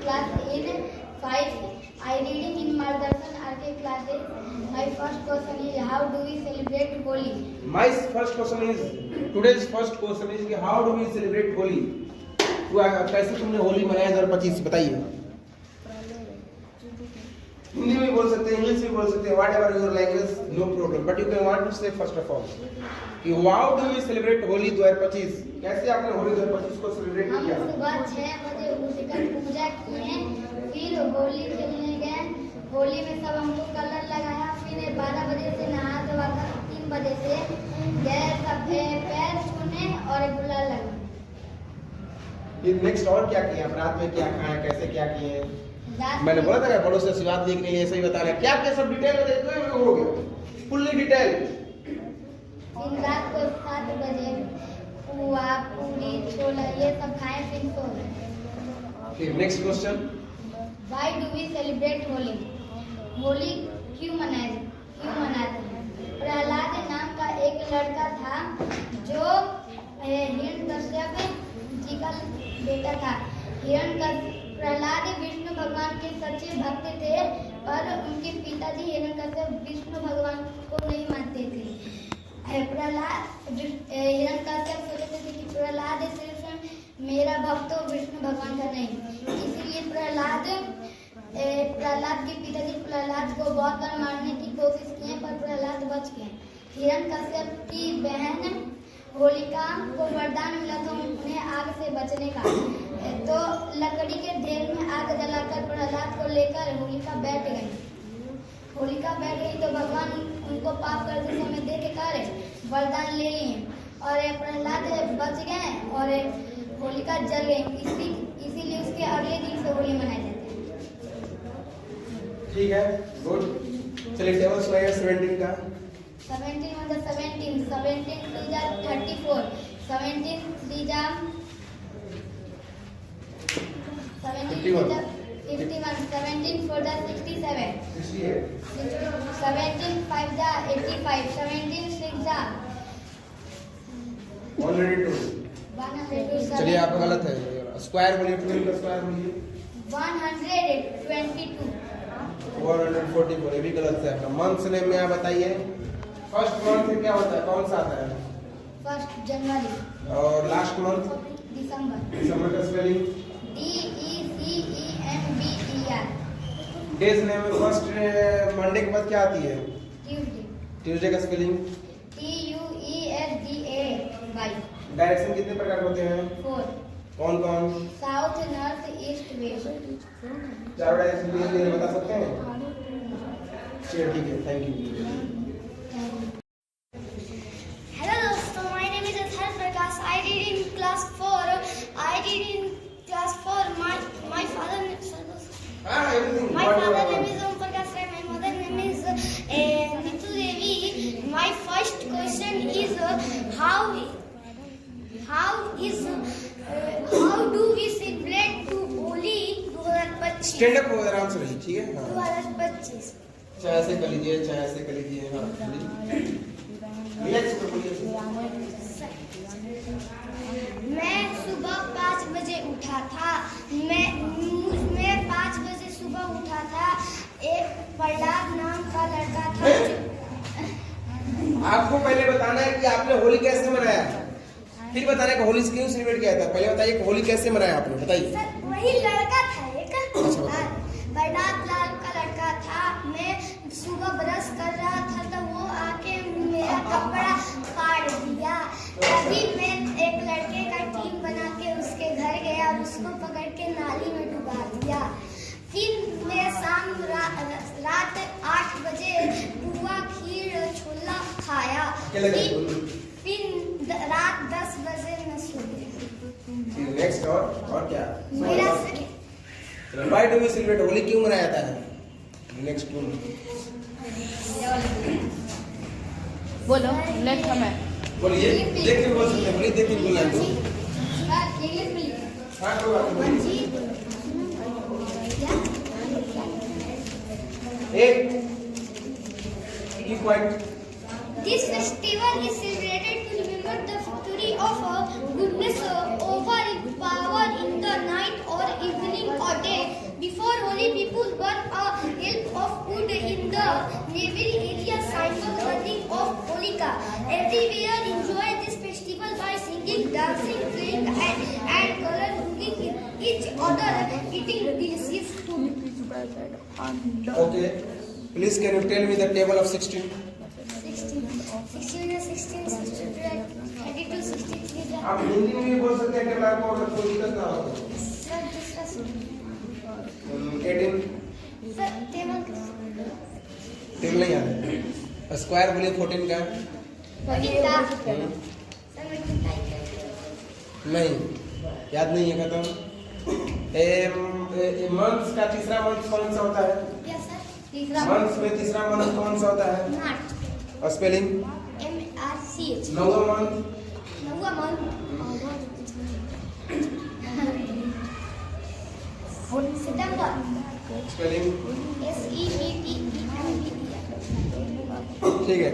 class in 5. I reading in Mardarshan RK classes. My first question is how do we celebrate Holi? My first question is today's first question is कि how do we celebrate Holi? कैसे तुमने होली मनाया 2025 बताइए। हिंदी में बोल सकते हैं, English में बोल सकते हैं, whatever your language, no problem. But you can want to say first of all कि how do we celebrate Holi 2025? कैसे आपने होली 2025 को सेलिब्रेट हम किया? सुबह 6 बजे उठकर पूजा किए, फिर होली खेलने गए। होली में सब हमको कलर लगाया, फिर 12 बजे से नहा धोकर 3 बजे से गए, सब पैर छूने और गुलाल लगा। फिर नेक्स्ट और क्या किया? रात में क्या खाया, कैसे क्या किए? मैंने बोला था ना बड़ों से आशीर्वाद देखने के लिए ऐसे ही बता रहे क्या क्या सब डिटेल में हो गया, फुल्ली डिटेल। फिर रात को 7 बजे पुआ पूरी छोला ये सब खाए, फिर सो गए। फिर next question, Why do we celebrate Holi? Holi क्यों मनाते हैं? प्रहलाद नाम का एक लड़का था जो हिरण्यकश्यप जी का बेटा था। प्रहलाद विष्णु भगवान के सच्चे भक्त थे, पर उनके पिताजी हिरण्यकश्यप विष्णु भगवान को नहीं मानते थे। हिरण्यकश्यप सोचते थे कि प्रहलाद सिर्फ मेरा भक्त हो, विष्णु भगवान का नहीं। इसीलिए प्रहलाद के पिताजी प्रहलाद को बहुत बार मारने की कोशिश किए, पर प्रहलाद बच गए। हिरण्यकश्यप की बहन होलिका को वरदान मिला था उन्हें आग से बचने का, तो लकड़ी के ढेर में आग जलाकर प्रहलाद को लेकर होलिका बैठ गई तो भगवान उनको पाप करते समय देख कर वरदान ले लिए और प्रहलाद बच गए और होलिका जल गई। इसीलिए उसके अगले दिन से होली मनाई जाती है। ठीक है, गुड। चलिए टेबल स्वाइयर 17 का 17 on the 17, 17 3 जा 34, 17 3 जा 51, 17 4 जा 67, 17 5 जा 85, 17 6 जा 102। चलिए आप गलत है, स्क्वायर बोलिए, 12 का स्क्वायर बोलिए 122, 144, ये भी गलत है। आपका मंथ नेम में आप बताइए, फर्स्ट मंथ में क्या होता है, कौन सा आता है? 1 जनवरी और लास्ट मंथ दिसंबर का स्पेलिंग DECEMBER। डेज नेम में फर्स्ट मंडे के बाद क्या आती है? ट्यूसडे का स्पेलिंग TUESDAY। डायरेक्शन कितने प्रकार होते हैं? 4। कौन कौन? South north east west. 4 direction बता सकते हैं? चलिए ठीक है, थैंक यू। Hello दोस्तों, my name is Athar Prakash. I read in class 4. My father name is Om Prakash Rai. My mother name is Nitu Devi. My first question is how do we celebrate Holi 2025? Stand up आराम से रहिए, ठीक है? 2025 चाहे ऐसे कर लीजिए, चाहे ऐसे कर लीजिए। हाँ मैं सुबह 5 बजे उठा था। मैं 5 बजे सुबह उठा था। एक प्रहलाद नाम का लड़का था। आपको पहले बताना है कि आपने होली कैसे मनाया, फिर बताना है कि होली क्यों सेलिब्रेट किया था। पहले बताइए कि होली कैसे मनाया आपने, बताइए। सर वही लड़का था एक प्रहलाद लाल का लड़का था। मैं सुबह ब्रश कर रहा था तो वो आके मेरा कपड़ा फाड़ दिया। तभी मैं एक लड़के का टीम बना के उसके घर गया और उसको पकड़ के नाली में डुबा दिया। फिर मैं शाम रात 8 बजे पुआ खीर छोला खाया। फिर रात 10 बजे मैं सो गया। नेक्स्ट और क्या? मेरा Why do we celebrate Holi क्यों मनाया जाता है? नेक्स्ट बोलो, नेक्स्ट हमें बोलिए, देख के बोल सकते हैं, बोलिए देख के बोलना है तो। हाँ कोई बात नहीं। एक point. This festival is celebrated to remember the victory of goodness over power in the night or evening or day. everywhere enjoy this festival by singing, dancing, playing, and color looking each other, eating delicious food. Okay. Please can you tell me the table of 16? 16, 32, 63. आप हिंदी में भी बोल सकते हैं table आपको अगर कोई दिक्कत ना हो। Sir, discuss. 18 Sir, table. Table नहीं आता। स्क्वायर बोलिए 14 का। नहीं याद नहीं है खत्म। मंथ्स का तीसरा मंथ कौन सा होता है? Yes, sir. तीसरा मंथ्स में तीसरा मंथ कौन सा होता है? मार्च। और स्पेलिंग? MRCH. नौवां मंथ? नौवां मंथ। सितंबर। स्पेलिंग? SEPTEMBER। ठीक है।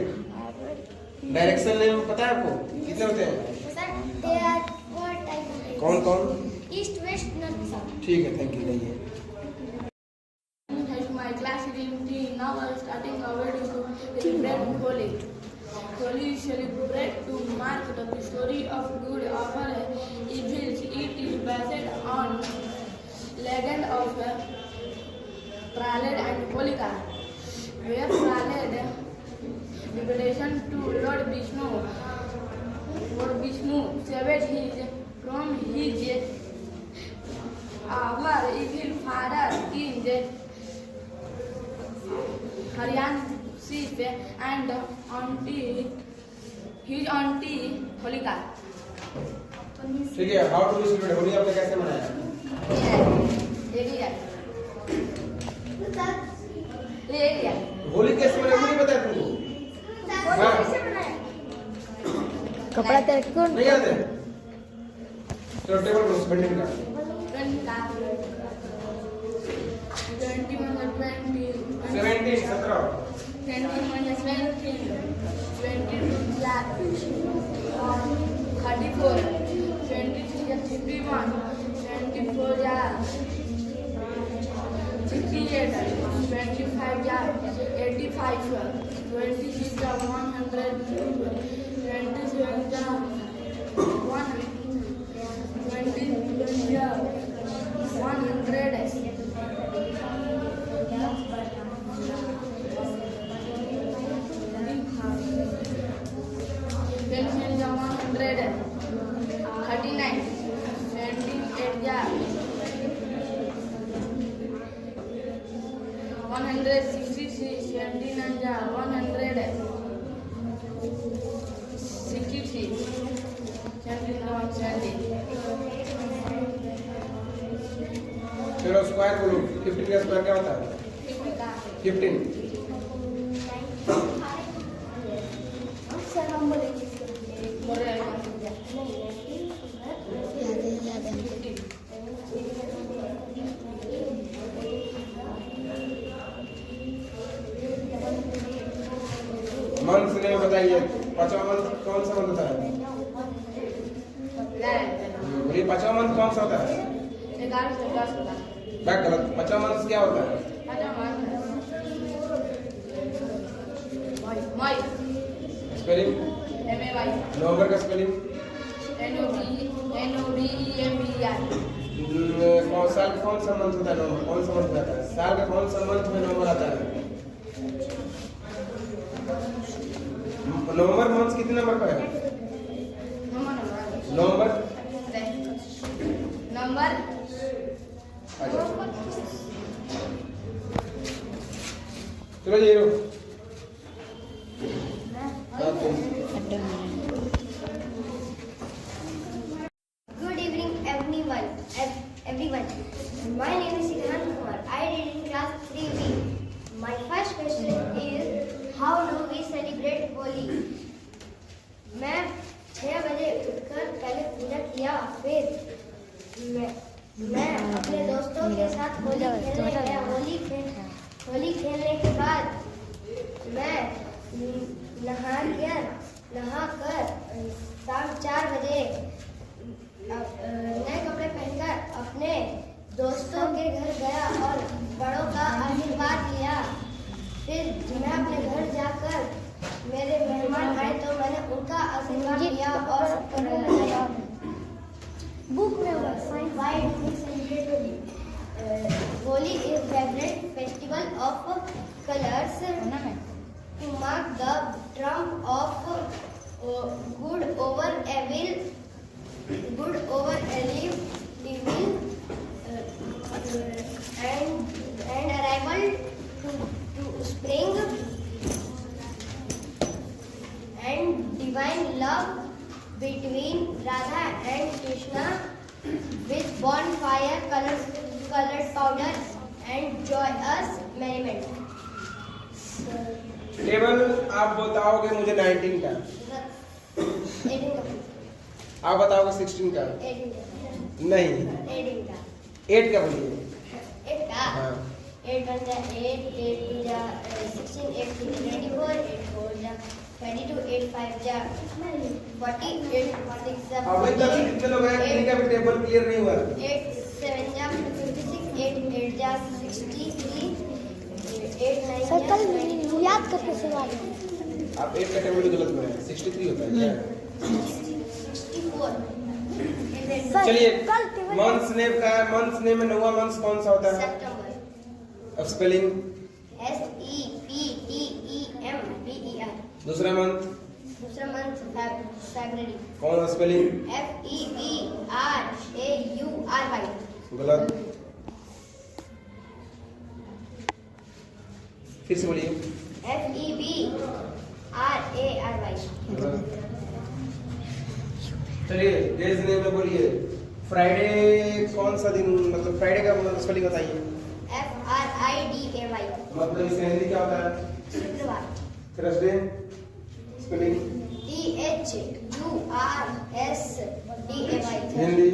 डायरेक्शन नेम पता है आपको कितने होते हैं? Sir, there are 4 types. कौन कौन? East, west, north, south. ठीक है, थैंक यू। नहीं My class is in now I am starting our to celebrate Holi. Holi is celebrated to mark the story of good over evil. It is based on legend of Prahlad and Holika, where Prahlad devotion to Lord Vishnu saved his from his our evil father King Hiranyakashipu and his auntie Holika. ठीक है। How to celebrate Holi आपने कैसे मनाया? होली कैसे मनाया मुझे बताया तुमको? हाँ। कपड़ा तैयार कौन? नहीं याद है? चलो टेबल पर स्पेलिंग का। 17 17 चलो स्क्वायर बोलो। 15 का स्क्वायर क्या होता है? 15 सर हम बोलेंगे। मंथ ने बताइए पांचवा मंथ कौन सा मंथ होता है? बोलिए पांचवा मंथ कौन सा होता है? 11 से 10 होता है। बैक गलत। पांचवा मंथ क्या होता है? मई स्पेलिंग? MAY नवंबर का स्पेलिंग? NOVEMBER कौन साल का कौन सा मंथ होता है? नवंबर कौन सा मंथ होता है? साल का कौन सा मंथ में नवंबर आता है? नवंबर मंथ कितने नंबर पर है? नवंबर नंबर अच्छा चलो ये लो। Good evening, everyone. My name is Sidhant Kumar. I read in class 3B. My first question is, how do we celebrate Holi? मैं 6 बजे उठकर पहले पूजा किया, फिर मैं अपने दोस्तों के साथ होली खेलने गया। होली खेलने के बाद मैं नहाकर शाम 4 बजे नए कपड़े पहनकर अपने दोस्तों के घर गया और बड़ों का आशीर्वाद लिया। फिर मैं अपने घर जाकर मेरे मेहमान आए तो मैंने उनका आशीर्वाद लिया और सबको रंग लगाया। बुक में हुआ Why do we celebrate Holi? Holi is vibrant festival of colors to mark the triumph of good over evil, and arrival to spring and divine love between Radha and Krishna with bonfire, colored powder and joyous merriment. Table आप बताओगे मुझे 19 का, 18 का, आप बताओगे 16 का, 18 का, नहीं 18 का, 8 का बोलिए। 8 का, हाँ 8 1 जा 8, 8 2 जा 16, 8 3 जा 24, 8 4 जा 22, 8 5 जा 40, 8 6 जा अभी तक कितने लोग हैं किन्हीं का भी टेबल क्लियर नहीं हुआ? 8 7 जा 56, 8 8 जा 63, 8 9 सर जा कल याद करके सुना दो। आप 8 का टेबल भी गलत बनाए, 63 होता है क्या? 64। सर, चलिए कल टेबल मंथ्स नेम का है, मंथ्स नेम में 9वां मंथ कौन सा होता है? सितंबर। अब स्पेलिंग SEPTEMBER। दूसरा मंथ दूसरा मंथ फरवरी। कौन सा स्पेलिंग? FEBRAURY। गलत, फिर से बोलिए। FEBRAURY। गलत। चलिए डेज नेम में बोलिए। फ्राइडे कौन सा दिन, मतलब फ्राइडे का मतलब स्पेलिंग बताइए। FRIDAY। मतलब इसका हिंदी क्या होता है? शुक्रवार। Thursday spelling THURSDAY। हिंदी।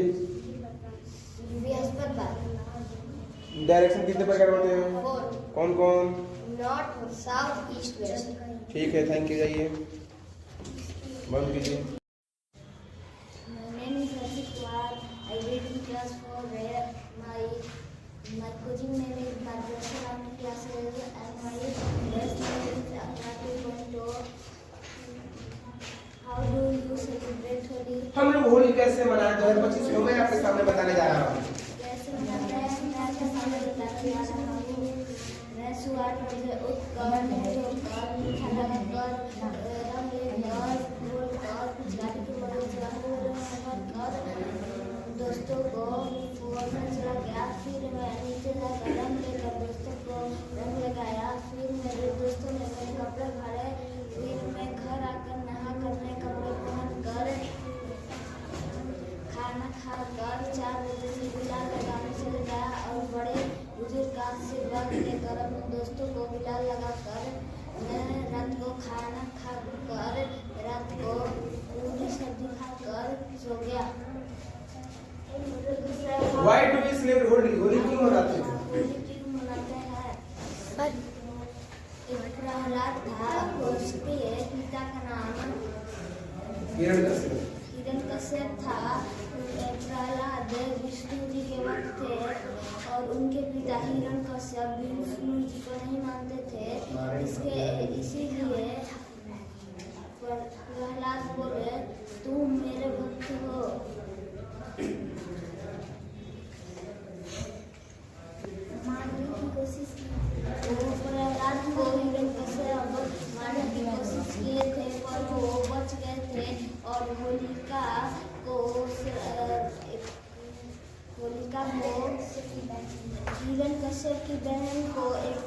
बृहस्पतिवार। डायरेक्शन कितने प्रकार होते हैं? 4 कौन कौन? North south east waste. ठीक है, थैंक यू, जाइए बंद कीजिए। My name is Harshit Kumar. I read in class 4 where my coaching name is Bhadrashan after classes and my best name is Akrati. How do you celebrate Holi? हम लोग होली कैसे मनाए 2025 में मैं आपके सामने बताने जा रहा हूँ। कैसे मनाते हैं मैं आपके सामने बताने जा रहा हूँ। मैं शुरुआत में उपकरण मीठा लगाकर रंग लेकर बोलकर पिचकारी की मदद से दोस्तों को फोन में चला गया। फिर मैं नीचे जाकर रंग लेकर दोस्तों को रंग लगाया। फिर मेरे दोस्तों ने मेरे कपड़े फाड़े। फिर मैं घर आकर नहा कर नए कपड़े पहनकर खाना खाकर 4 बजे से गुलाल लगाने चले गया और बड़े बुजुर्ग का आशीर्वाद लेकर अपने दोस्तों को गुलाल लगाकर मैं रात को खाना खाकर रात को पूरी सब्जी खाकर सो गया। Why do we celebrate Holi? Holi क्यों मनाते हैं? होली क्यों मनाते हैं? सर एक प्रहलाद था, उसके पिता का नाम हिरण्यकश्यप। हिरण्यकश्यप था। प्रहलाद विष्णु जी के वक्त थे और उनके पिता हिरण्यकश्यप विष्णु जी को नहीं मानते थे। इसीलिए प्रहलाद बोले तुम मेरे भक्त हो। मारने की कोशिश की। वो प्रहलाद को हिरण्यकश्यप मारने की कोशिश किए थे पर वो बच गए थे और होलिका को हिरण्यकश्यप की बहन को एक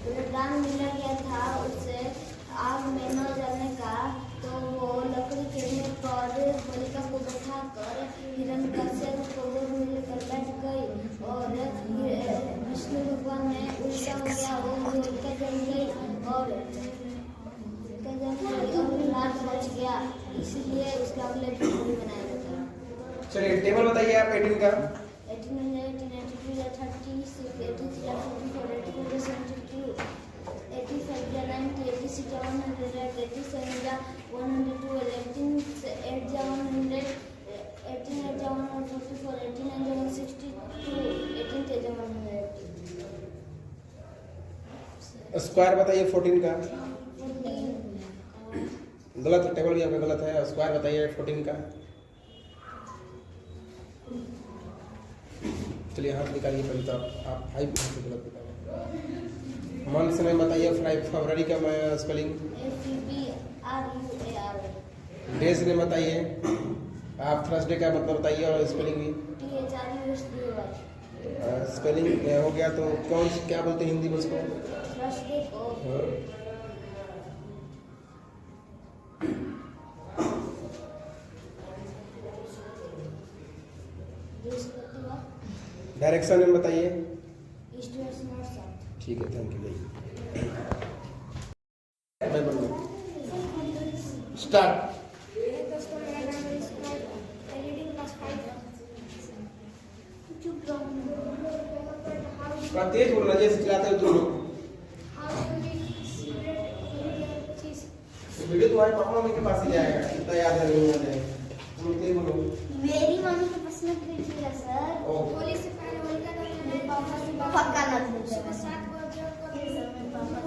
वरदान मिला गया था उससे आग में न जलने का। तो वो लकड़ी के मेज पर होलिका को बैठा कर हिरण्यकश्यप को गोद में लेकर बैठ गई और विष्णु भगवान ने उल्टा हो गया। वो होलिका जल गई और रात बच गया। इसलिए उसका अगले दिन होली मनाया जाता है। चलिए टेबल बताइए आप 18 का। 18 82 36 83 44 84 72 85 90 86 100 87 112 18 8 100 18 144 18 162 18 100। स्क्वायर बताइए 14 का। गलत है, टेबल भी आपका गलत है। स्क्वायर बताइए 14 का। चलिए हाथ निकालिए पहले तो आप 5 से गलत बताइए। मंथ से बताइए फरवरी का स्पेलिंग। FEBRUAR डेज ने बताइए आप। थर्सडे का मतलब बताइए और स्पेलिंग भी। THRUSDAY स्पेलिंग हो गया तो कौन क्या बोलते हैं हिंदी में उसको? थर्सडे को हाँ। बृहस्पतिवार डायरेक्शन में बताइए। East west north south. ठीक है, थैंक यू। मैं बोलूँ स्टार्ट। दोस्तों मेरा नाम है इसमाइल, मैं रीडिंग क्लास 5। चुप थोड़ा तेज बोलना, जैसे चलाते हो तुम लोग। वीडियो तुम्हारे पापा मम्मी के पास ही जाएगा, इतना याद है नहीं याद है। तुम तेज बोलो। मेरी मम्मी को पसंद कीजिएगा सर। ओ। होली से पहले होलिका दहन मेरे पापा से पक्का ना सुबह 7 बजे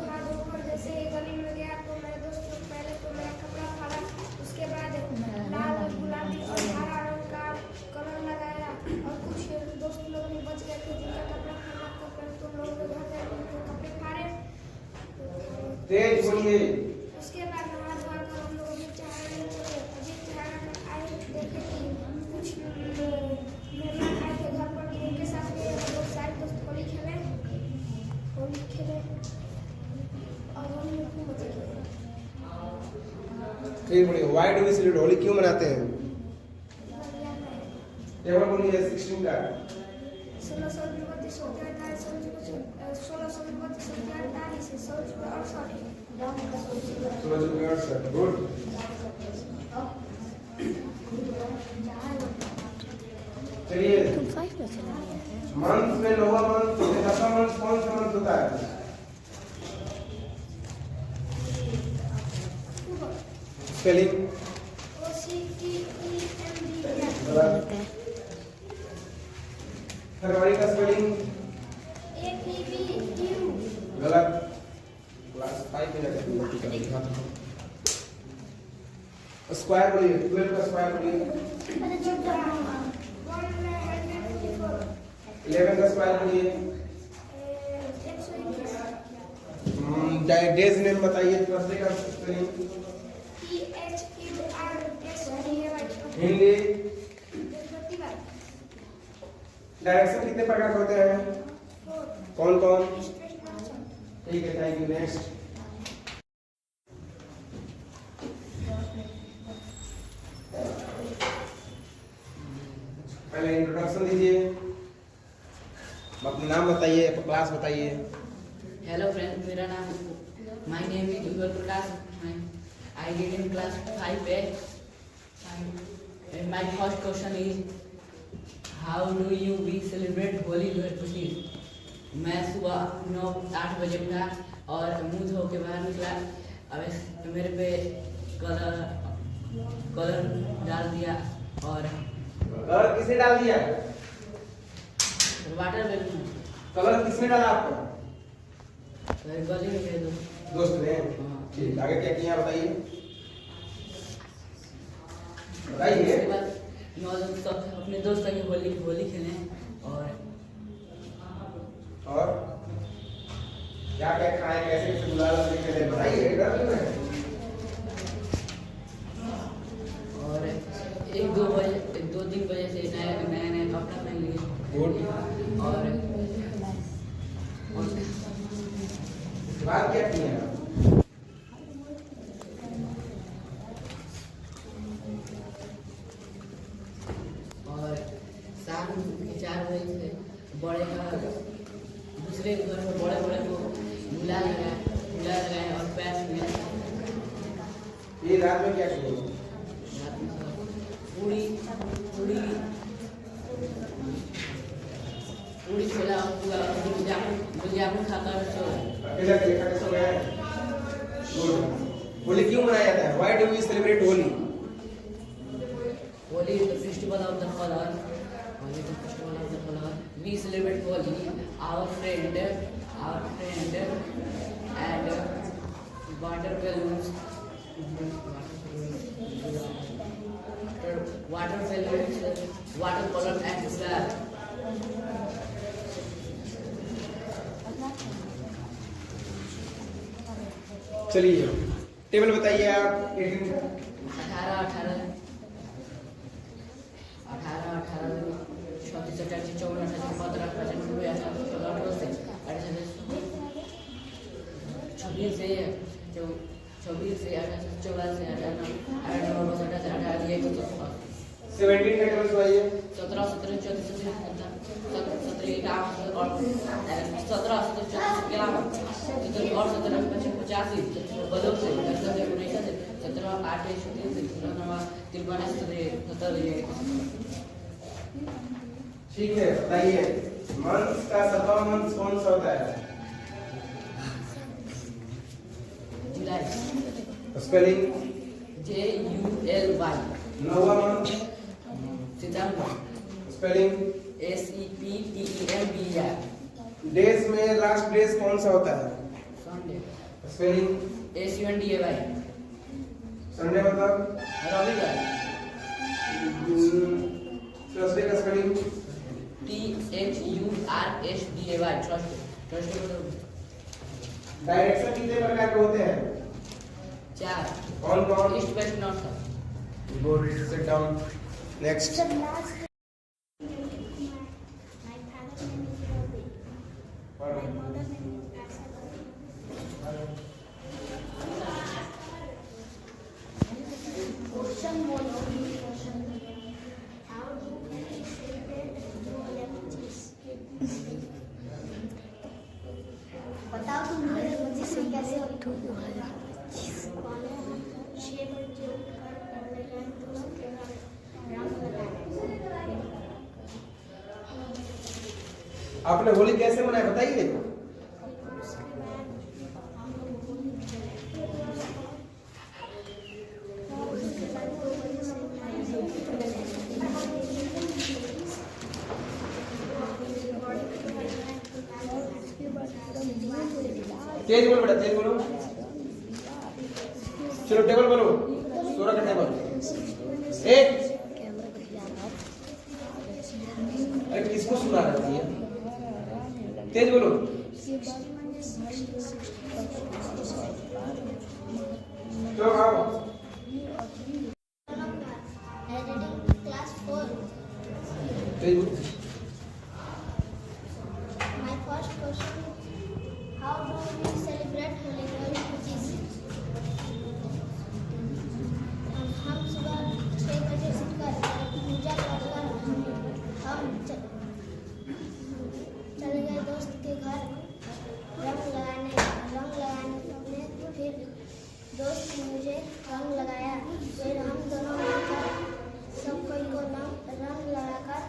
हाथ धोकर जैसे ही गली में गया तो मेरे दोस्त लोग पहले तो मेरा कपड़ा फाड़ा, उसके बाद लाल गुलाबी और हरा रंग का कलर लगाया और कुछ दोस्त लोग भी बच गए थे जिनका कपड़ा फाड़ा तो फिर तुम लोग के घर गए उनके कपड़े फाड़े। तेज बोलिए। उसके बाद नहा धोआ कर हम लोग अभी चढ़ाने चले। अभी चढ़ाने कर आए देखे कि कुछ मेहमान आए थे घर पर, तो उनके साथ में हम लोग सारे दोस्त होली खेले और होली में खूब मजे किए। तेज बोलिए। Why do we celebrate Holi, क्यों मनाते हैं? टेबल बोलिए 16 का। 16 गुड। चलिए तुम 5 में चला गया। मंथ में लोअर मंथ 10वां मंथ कौन सा मंथ होता है? स्पेलिंग गलत है। फरवरी का स्पेलिंग गलत। क्लास 5 में जाकर गलती कर दी। हाँ। स्क्वायर बोलिए। 12 का स्क्वायर बोलिए। 11 का स्क्वायर बोलिए। डेज नेम बताइए। थर्सडे का स्पेलिंग हिंदी। डायरेक्शन कितने प्रकार के होते हैं? कौन कौन? ठीक है, थैंक यू। नेक्स्ट। पहले इंट्रोडक्शन दीजिए, अपना नाम बताइए, क्लास बताइए। हेलो फ्रेंड्स, मेरा नाम my name is Yugal Prakash. I did in class 5A and my first question is how do you we celebrate Holi 2025। मैं सुबह 9-8 बजे उठा और मुंह धो के बाहर निकला। अब मेरे पे कलर डाल दिया और कलर किसने डाल दिया? वाटर बैलून कलर किसने डाला आपको? गली में मेरे दोस्त ने। हाँ। ठीक, आगे क्या किया बताइए। उसके बताइए। बाद अपने दोस्त की होली खेले और क्या क्या खाए, कैसे कैसे गुलाल खेले, बताइए। डर क्यों है? और 1-2-3 बजे से नया कपड़ा पहन लिए। गुड। और उसके बाद क्या किया? और शाम के 4 बजे से बड़े का दूसरे घर में बड़े को गुलाल लगाए और पैर में ये रात में क्या किया? रात में सब पूरी खेला और पूरा गुलजामुन खाकर सो गए। अकेला अकेले खा के सो गए? गुड। होली क्यों मनाया जाता है? Why do we celebrate Holi? Holi is the festival of the color. Holi is the festival of the color. We celebrate Holi. Our friend and water balloons, water balloon and star. चलिए table बताइए आप। 18 36 37 54 58 55 56 26 से 17 का table बताइए। 17 17 34 17 और 17 और 17 85 बदल से 17 8 ठीक है बताइए मंथ का 7वां मंथ कौन सा होता है? जुलाई। Spelling JULY। 9वां मंथ सितंबर। Spelling SEPTEMBER। डेज में लास्ट डेज कौन सा होता है? संडे। Spelling SUNDAY। संडे मतलब रविवार। थर्सडे का स्पेलिंग THURSDAY। थर्सडे मतलब डायरेक्शन कितने प्रकार के होते हैं? 4। कौन कौन? East west north south. Good, sit down. Next. बताओ तुम मुझे पच्चीस में कैसे हो? 6 बजे उठकर पहले गए दोस्त के घर रंग लगाने। आपने होली कैसे मनाया बताइए। उसके बाद हम लोग होली खेले। उसके बाद 2 बजे से तेज बोलो बेटा, तेज बोलो। चलो टेबल बोलो। 16 का टेबल। एक। अरे किसको सुना रही है? तेज बोलो। चलो आओ। क्लास 4। तेज बोलो। My first question: how do we celebrate Holi Girls, which is हम सुबह 6 बजे उठकर पूजा करकर हम चले गए दोस्त के घर रंग लगाने। फिर दोस्त ने मुझे रंग लगाया। फिर हम दोनों मिलकर सब कोई को रंग लगाकर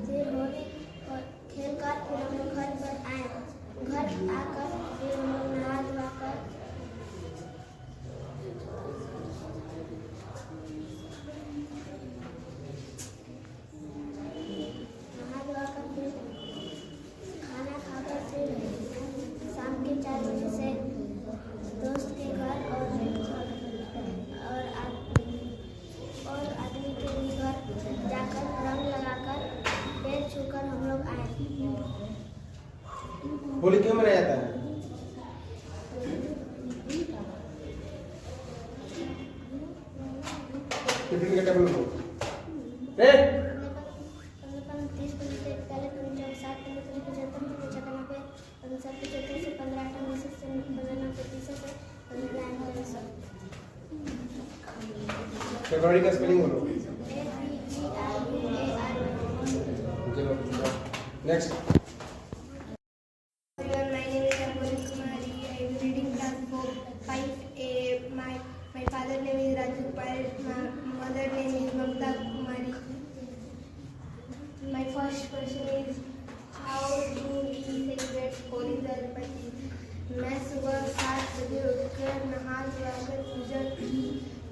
फिर होली खेलकर फिर हम लोग घर पर आए। घर आकर फिर हम लोग नहा धोआ कर फिर खाना खाकर फिर शाम के 4 बजे से दोस्त के घर और आदमी के भी घर जाकर रंग लगाकर पैर छूकर हम लोग आए। होली क्यों मनाया जाता है? टिफिन का टेबल बोलो। 30 बजे से पहले 7 बजे 75 95 75 से 15 19 से 15 30 से फेब्रुअरी का स्पेलिंग बोलो। Next. Everyone, my name is Apurva Kumari. I am reading class 5A. My father name is Raju Pai. My mother name is Mamta Kumari. My first question is, how do we celebrate Holi Dharpati? मैं सुबह 7 बजे उठकर नहा धोकर पूजा की।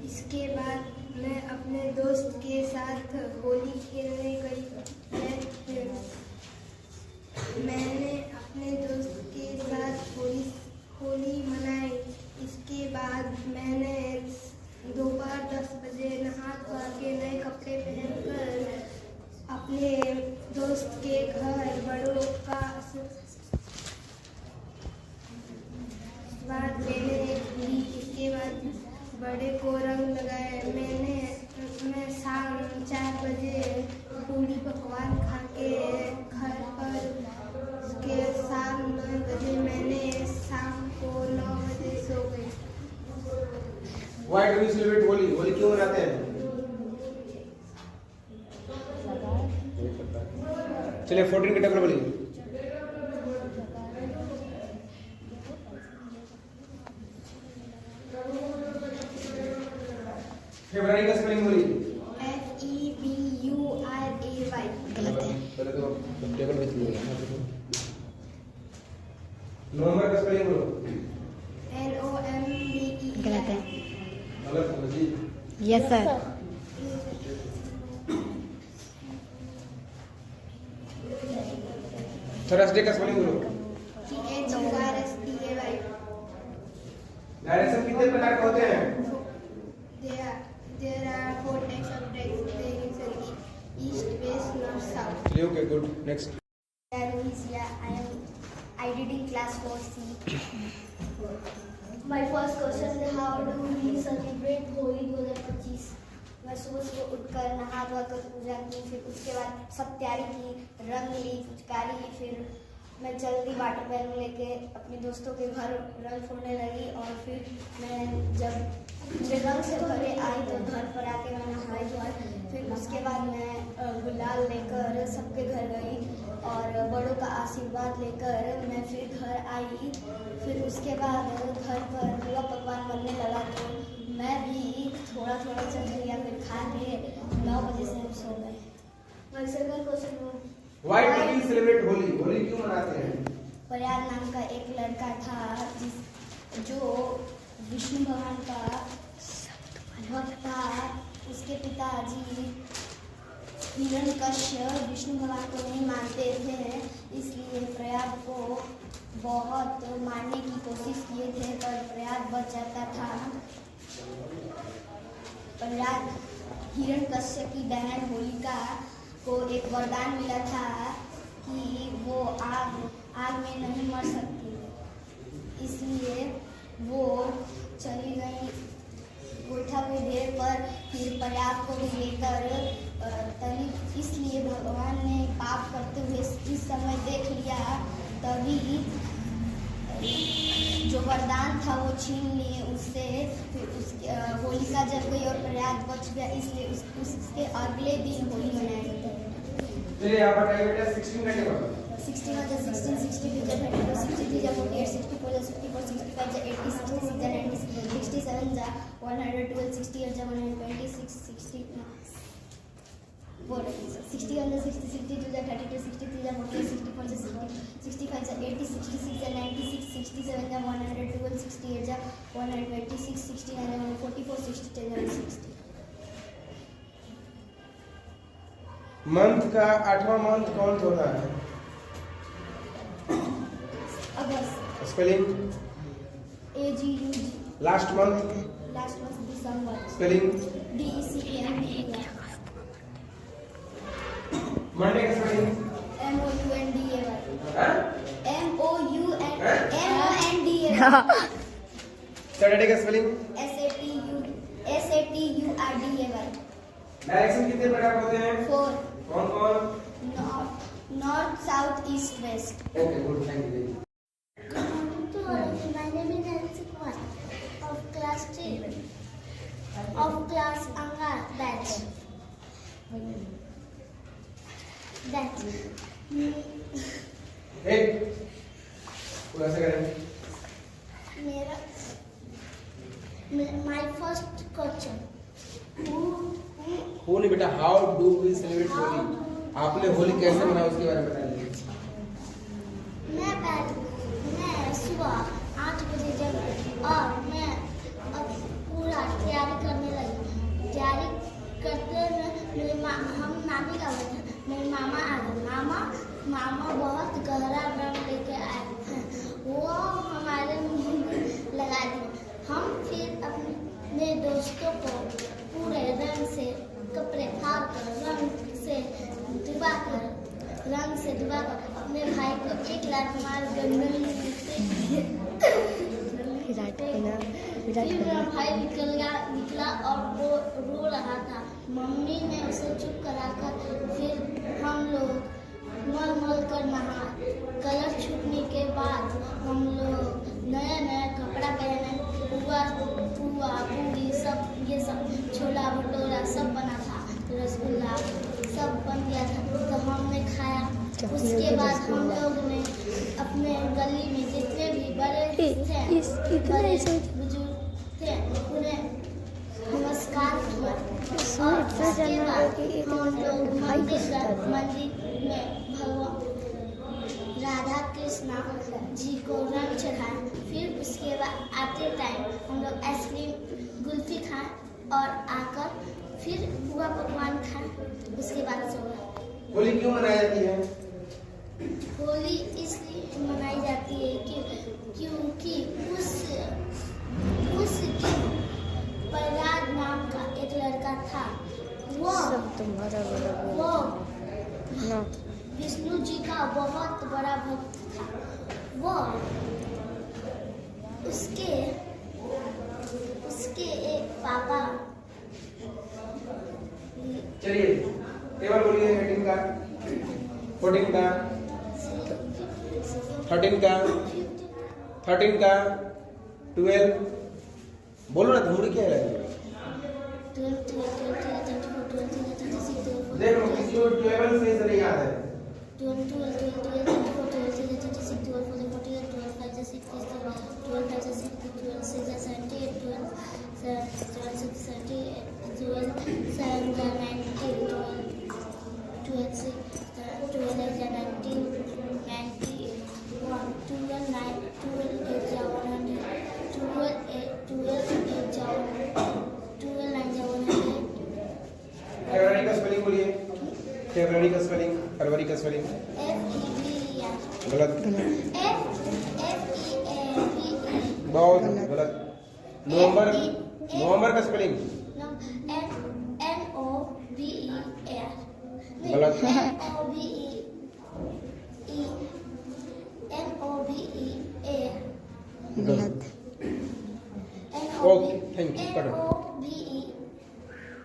इसके बाद मैं अपने दोस्त के साथ होली खेलने गई। मैंने अपने दोस्त के साथ होली मैंने दोपहर 10 बजे नहा धो के नए कपड़े पहनकर अपने दोस्त के घर बड़ों का आशीर्वाद लेने ली। इसके बाद बड़े को रंग लगाए। मैं शाम 4 बजे पूरी पकवान खा के घर पर उसके शाम 9 बजे मैंने शाम को 9 बजे सो गई। Why do we celebrate Holi? Holi क्यों मनाते हैं? चलिए 14 की टक्कर बोलिए। फेब्रुअरी का स्पेलिंग बोलिए। FEBURAY। गलत है। पहले तो टेबल पे चलिए। नवंबर का स्पेलिंग बोलो। NOMBE। गलत है। गलत है जी। Yes sir. थर्सडे का स्पेलिंग बोलो। THURSDAY। डायरेक्शन कितने प्रकार के होते हैं? There are 4 types of direction: east, west, north, south. चलिए okay good next. I did in class 4C. My first question is how do we celebrate Holi 2025? मैं सुबह सुबह उठकर नहा धो कर पूजा की, फिर उसके बाद सब तैयारी की, रंग ली, पिचकारी ली, फिर मैं जल्दी वाटर बैलून लेके अपने दोस्तों के घर रंग फोड़ने लगी। और फिर मैं जब मुझे रंग से भरे आई तो घर पर आके मैं नहाई धोई। फिर उसके बाद मैं गुलाल लेकर सबके घर गई और बड़ों का आशीर्वाद लेकर मैं फिर घर आई। फिर उसके बाद घर पर पूरा पकवान बनने लगा तो मैं भी थोड़ा थोड़ा चल लिया, फिर खा के 9 बजे से हम सो गए। My second question was Why do we celebrate Holi? Holi क्यों मनाते हैं? प्रयाग नाम का एक लड़का था जो विष्णु भगवान का भक्त था। उसके पिताजी हिरण्यकश्यप विष्णु भगवान को नहीं मानते थे, इसलिए प्रयाग को बहुत मारने की कोशिश किए थे, पर प्रयाग बच जाता था। प्रयाग हिरण्यकश्यप की बहन होलिका को एक वरदान मिला था कि वो आग में नहीं मर सकती, इसलिए वो चली गई गोइठा के ढेर पर। फिर प्रयाग को भी लेकर तभी इसलिए भगवान ने पाप करते हुए इस समय देख लिया, तभी जो वरदान था वो छीन लिए उससे। फिर उसके होलिका जल गई और प्रयाग बच गया, इसलिए उसके अगले दिन होली मनाई जाती है। चलिए यहाँ पर टाइम बेटा 16 का टेबल। 16 + 16, 62 + 32, 63 + 48, 64 + 64, 65 + 80, 66 + 90, 67 + 112, 68 + 126, 60 60 + 60, 62 + 32, 63 + 48, 64 + 60, 65 + 80, 66 + 96, 67 + 112, 68 + 126, 69 + 144, 60 + 160। मंथ का 8वां मंथ कौन सा होता है? अगस्त। Spelling. AGUG। Last month. Last month दिसंबर। स्पेलिंग। DECEMBER। मंडे का स्पेलिंग। MOUNDAY। हाँ? MOUNDAY। सैटरडे का स्पेलिंग। SATURDAY। डायरेक्शन कितने प्रकार के होते हैं? 4। कौन कौन? North, south, east, west. Okay good thank you. My name is Nancy Kumar of class 3 of class Anga batch. एक पूरा से करें। My first question. होली बेटा how do we celebrate Holi? आपने होली कैसे मनाया उसके बारे में बताइए। मैं सुबह 8 बजे जग और मैं अब पूरा तैयारी करने लगी। तैयारी करते हम नानी का बैठे, मेरे मामा आ गए। मामा बहुत गहरा रंग लेके आए हैं, वो हमारे मुंह में लगा दिए। हम फिर अपने दोस्तों को पूरे रंग से कपड़े फाड़ कर रंग से डुबाकर अपने भाई को एक लात मार गंदल फिर मेरा भाई निकला और रो रहा था। मम्मी ने उसे चुप कराकर फिर हम लोग मल कर नहा। कलर छूटने के बाद हम लोग नया कपड़ा पहने। पुआ पूरी सब ये सब छोला भटूरा सब बना था, रसगुल्ला सब बन गया था, तो हमने खाया। उसके बाद हम लोग ने अपने गली में जितने भी बड़े थे बुजुर्ग थे उन्हें नमस्कार किया। और उसके बाद हम लोग मंदिर में भगवान राधा कृष्णा जी को रंग चढ़ाए। फिर उसके बाद आते टाइम हम लोग आइसक्रीम गुल्फी खाए और आकर फिर पुआ पकवान खाए। उसके बाद सो गए। होली क्यों मनाई जाती है? होली इसलिए मनाई जाती है क्योंकि उस दिन प्रहलाद नाम का एक लड़का था। वो विष्णु जी का बहुत बड़ा भक्त था। वो उसके एक पापा। चलिए टेबल बोलिए। 18 का, 14 का, 13 का, 13 का, 12 बोलो ना, धूड़ क्या है? देखो किसी को 12 से नहीं याद है। फरवरी का स्पेलिंग बोलिए। फरवरी का स्पेलिंग, फरवरी का स्पेलिंग गलत, बहुत गलत। नवंबर का स्पेलिंग गलत। गलत। Okay thank you.